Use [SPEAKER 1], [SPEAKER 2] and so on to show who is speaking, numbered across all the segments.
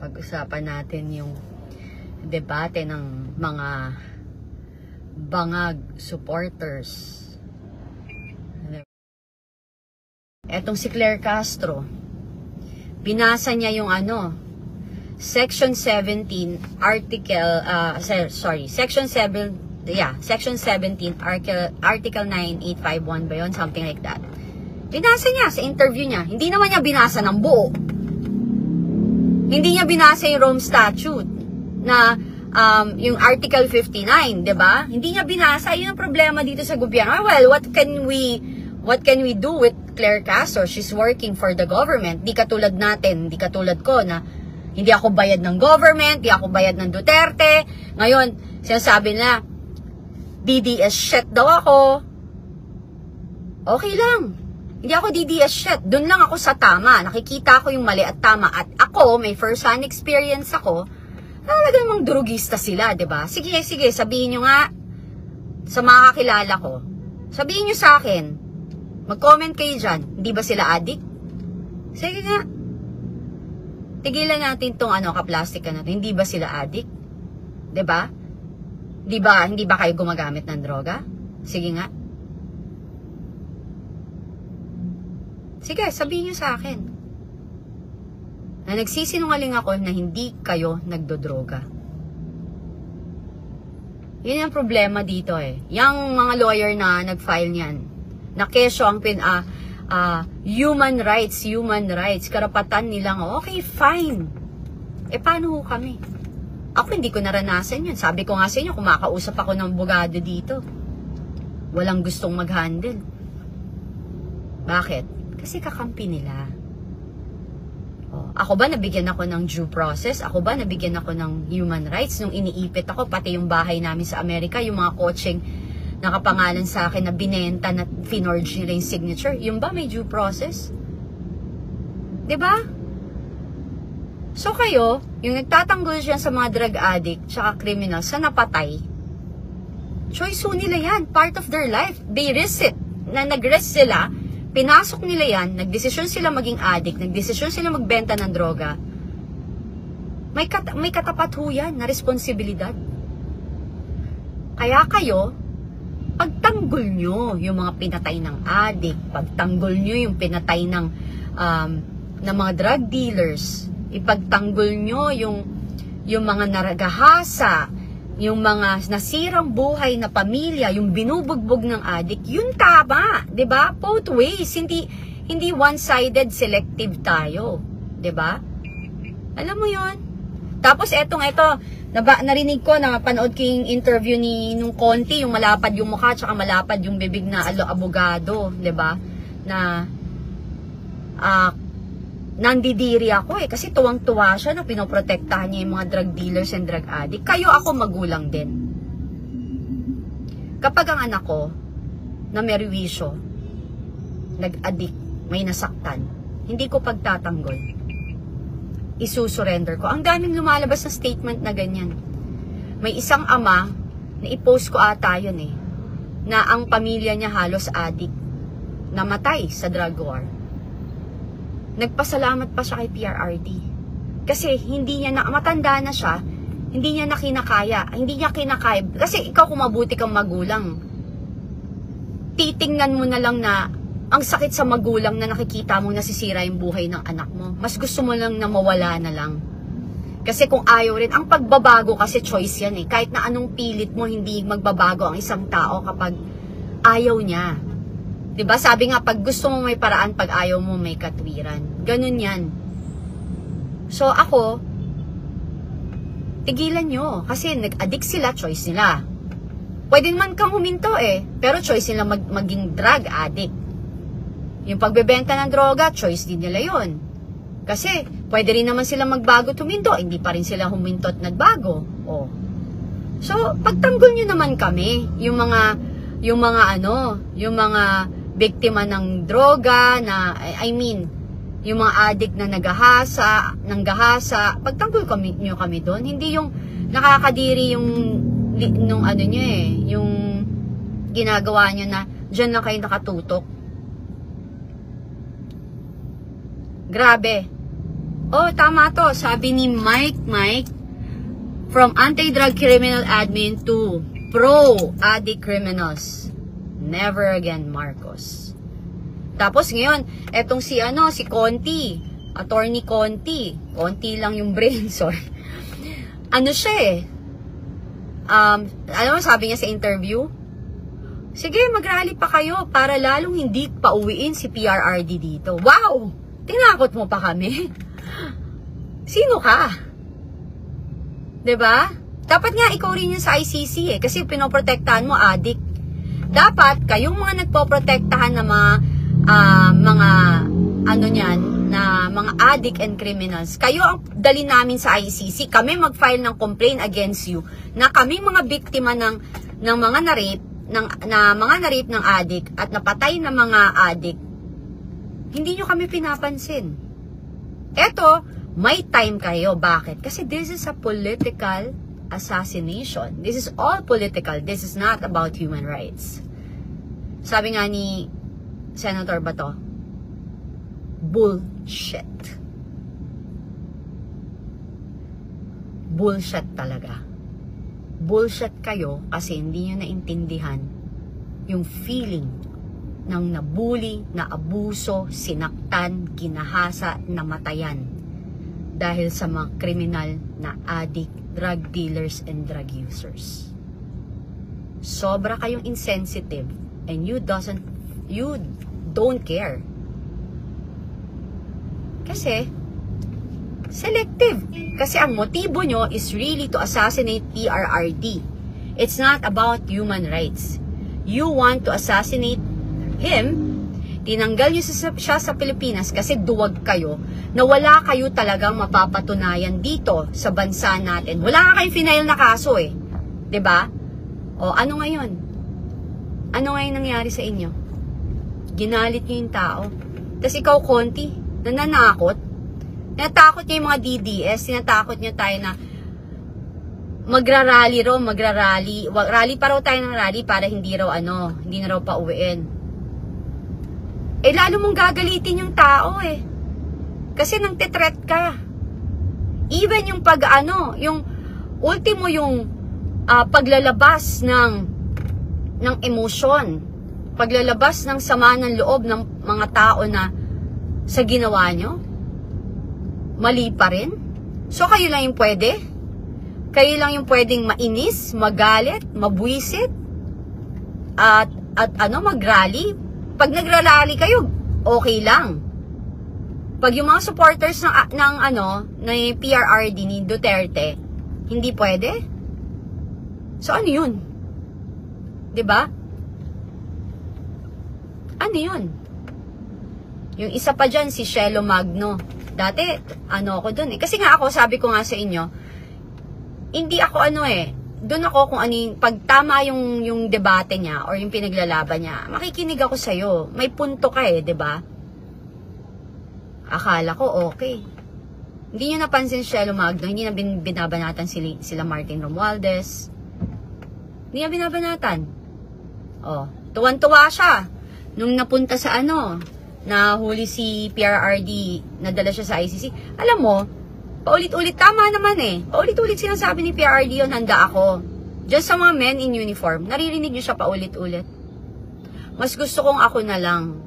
[SPEAKER 1] Pag-usapan natin yung debate ng mga bangag supporters. Etong si Claire Castro, binasa niya yung Section 17, Section 7, Section 17, Article 9851 ba yun? Something like that. Binasa niya sa interview niya. Hindi naman niya binasa ng buo. Hindi niya binasa yung Rome Statute na yung Article 59, 'di ba? Hindi niya binasa. Yun ang problema dito sa gobyerno. Well, what can we do with Claire Castro? She's working for the government. Di katulad natin, di katulad ko na hindi ako bayad ng government, di ako bayad ng Duterte. Ngayon, sinasabi na DDS shit daw ako. Okay lang. Hindi ako DDS shit. Doon lang ako sa tama. Nakikita ko yung mali at tama. At ako, may first-hand experience ako. Talagang mga drugista sila, 'di ba? Sige, sabihin nyo nga sa mga kakilala ko. Sabihin nyo sa akin. Mag-comment kayo dyan. Hindi ba sila addict? Sige nga. Tigilan natin tong kaplastika natin. Hindi ba sila addict? 'Di ba? Hindi ba kayo gumagamit ng droga? Sige nga. Sige, sabihin nyo sa akin na nagsisinungaling ako na hindi kayo nagdodroga. Yun ang problema dito eh. Yung mga lawyer na nag-file niyan, na keso ang human rights, karapatan nilang, okay, fine. Paano kami? Ako hindi ko naranasan yun. Sabi ko nga sa inyo, kumakausap ako ng abogado dito. Walang gustong mag-handle. Bakit? Kasi kakampi nila. Ako ba nabigyan ako ng due process? Ako ba nabigyan ako ng human rights? Nung iniipit ako, pati yung bahay namin sa Amerika, yung mga coaching nakapangalan sa akin na binenta na finorge nila yung signature. Yung ba may due process? 'Di ba? So kayo, yung nagtatanggol siya sa mga drug addict tsaka criminal sa napatay, choice nila yan. Part of their life. They risk it. Na nag-risk sila, pinasok nila yan, nagdesisyon sila maging addict, nagdesisyon sila magbenta ng droga. May katapat ho yan na responsibilidad. Kaya kayo, pagtanggol nyo yung mga pinatay ng addict, pagtanggol nyo yung pinatay ng mga drug dealers, ipagtanggol nyo yung mga naragahasa, yung mga nasirang buhay na pamilya, yung binubugbog ng addict, yun tama, 'di ba? Both ways, hindi one-sided selective tayo, 'di ba? Alam mo 'yun? Tapos ito, narinig ko na panood ko yung interview nung Conti, yung malapad yung mukha tsaka malapad yung bibig na abogado, 'di ba? Na nandidiri ako kasi tuwang-tuwa siya na pinoprotektahan niya yung mga drug dealers and drug addict. Kayo, ako magulang din. Kapag ang anak ko na merwisyo, nag-addict, may nasaktan, hindi ko pagtatanggol. Isusurrender ko. Ang daming lumalabas na statement na ganyan. May isang ama, na i-post ko ata yun na ang pamilya niya halos addict, namatay sa drug war. Nagpasalamat pa siya kay PRRD. Kasi matanda na siya, hindi niya kinakaya. Kasi ikaw kung mabuti kang magulang, titingnan mo na lang na ang sakit sa magulang na nakikita mong nasisira yung buhay ng anak mo. Mas gusto mo lang na mawala na lang. Kasi kung ayaw rin, ang pagbabago kasi choice yan Kahit na anong pilit mo, hindi magbabago ang isang tao kapag ayaw niya. 'Di ba? Sabi nga, pag gusto mo may paraan, pag ayaw mo may katwiran. Ganun 'yan. So ako, tigilan nyo. Kasi nag-addict sila, choice nila. Pwede man kang huminto pero choice nila maging drug addict. Yung pagbebenta ng droga, choice din nila 'yon. Kasi pwede rin naman sila magbago at huminto, hindi pa rin sila huminto at nagbago. So, pagtanggol nyo naman kami, yung mga biktima ng droga yung mga addict na nanggahasa, pagtanggol nyo kami doon. Hindi yung nakakadiri yung ginagawa nyo na dyan lang kayo nakatutok. Grabe. Oh, tama to. Sabi ni Mike, from anti-drug criminal admin to pro-addict criminals. Never again, Marcos. Tapos ngayon, etong si Conti, Attorney Conti. Conti lang yung brain, sorry. Ano siya eh? Alam mo, sabi niya sa interview, sige, mag-rally pa kayo para lalong hindi pauwiin si PRRD dito. Wow! Tinakot mo pa kami. Sino ka? 'Di ba? Dapat nga ikaw rin yung sa ICC eh, kasi pinoprotektahan mo addict. Dapat kayong mga nagpoprotektahan ng mga mga addict and criminals. Kayo ang dali namin sa ICC. Kami mag-file ng complaint against you na kami mga biktima ng mga na-rape, mga na-rape ng addict at napatay na mga addict. Hindi nyo kami pinapansin. Eto, may time kayo. Bakit? Kasi this is a political assassination. This is all political. This is not about human rights. Sabi nga ni Senator Bato, bullshit. Bullshit talaga. Bullshit kayo kasi hindi nyo naintindihan yung feeling ng nabuli, na abuso, sinaktan, ginahasa, namatayan dahil sa mga kriminal na addict, drug dealers, and drug users. Sobra kayong insensitive and you don't care. Kasi selective. Kasi ang motibo nyo is really to assassinate PRRD. It's not about human rights. You want to assassinate him. Tinanggal nyo siya sa Pilipinas kasi duwag kayo na wala kayo talagang mapapatunayan dito sa bansa natin. Wala nga kayong final na kaso eh. 'Di ba? O ano ngayon? Ano ngayon nangyari sa inyo? Ginalit nyo yung tao. Tapos ikaw, Conti, nananakot. Natakot nyo yung mga DDS. Sinatakot nyo tayo na magrarally raw, rally pa raw tayo ng rally para hindi na raw pauwiin. Eh, lalo mong gagalitin yung tao eh. Kasi nang titreat ka. Even yung yung ultimo yung paglalabas ng emosyon, paglalabas ng sama ng loob ng mga tao na sa ginawa nyo, mali pa rin. So, kayo lang yung pwede? Kayo lang yung pwedeng mainis, magalit, mabwisit, at mag-rally? Pag nagrarally kayo, okay lang. Pag yung mga supporters ng PRRD ni Duterte, hindi pwede? So, ano yun? 'Di ba? Ano yun? Yung isa pa dyan, si Shelo Magno. Dati, ako dun eh. Kasi nga ako, sabi ko nga sa inyo, hindi ako doon ako kung pag tama yung debate niya or yung pinaglalaban niya, makikinig ako sa'yo. May punto ka eh, 'di ba? Akala ko okay. Hindi niyo napansin si Shelo Magno, hindi na binabanatan sila Martin Romualdez. Hindi na binabanatan. Oh, tuwan-tuwa siya nung napunta sa nahuli si PRRD, nadala siya sa ICC. Alam mo, paulit-ulit, tama naman eh. Paulit-ulit sinasabi ni PRRD yun, handa ako. Just sa mga men in uniform, naririnig niyo siya paulit-ulit. Mas gusto kong ako na lang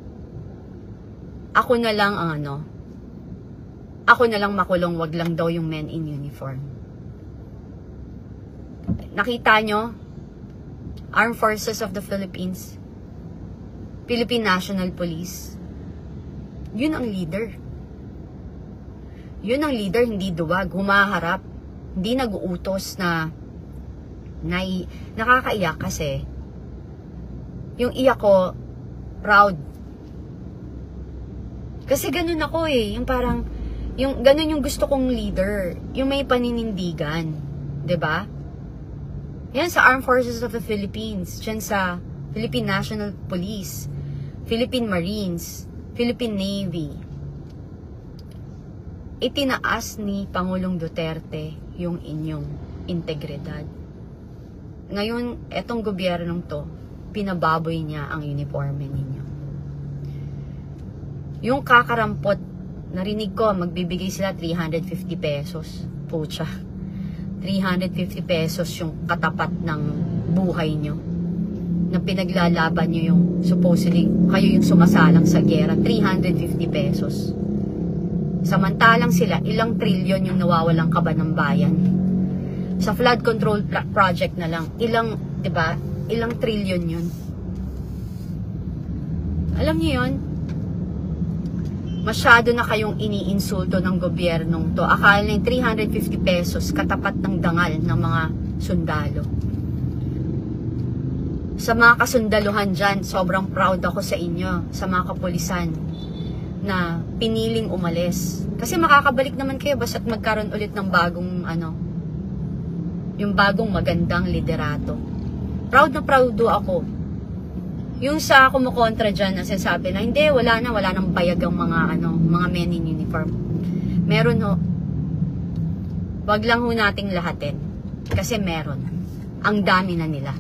[SPEAKER 1] makulong, wag lang daw yung men in uniform. Nakita nyo? Armed Forces of the Philippines, Philippine National Police, yun ang leader. Yun ang leader, hindi duwag, humaharap, hindi nag-uutos na nakakaiyak kasi yung iyak ko, proud. Kasi ganun ako eh, yung parang, ganun yung gusto kong leader, yung may paninindigan, 'di ba? Yan sa Armed Forces of the Philippines, dyan sa Philippine National Police, Philippine Marines, Philippine Navy. Itinaas ni Pangulong Duterte yung inyong integridad. Ngayon, etong gobyernong to, pinababoy niya ang uniforme ninyo. Yung kakarampot narinig ko, magbibigay sila 350 pesos. Pucha. 350 pesos yung katapat ng buhay nyo. Na pinaglalaban nyo yung supposedly, kayo yung sumasalang sa gera. 350 pesos. Samantalang sila, ilang trilyon yung nawawalang kaba ng bayan. Sa flood control project na lang, ilang, 'di ba? Ilang trilyon yun. Alam niyo yun? Masyado na kayong iniinsulto ng gobyernong to. Akala na yung 350 pesos katapat ng dangal ng mga sundalo. Sa mga kasundaluhan dyan, sobrang proud ako sa inyo, sa mga kapulisan na piniling umalis. Kasi makakabalik naman kayo basta't magkaroon ulit ng bagong yung bagong magandang liderato. Proud na proud ako. Yung sa kumukontra dyan na sinasabi na hindi, wala nang bayag ang mga mga men in uniform. Meron ho. Wag lang ho nating lahatin. Kasi meron. Ang dami na nila.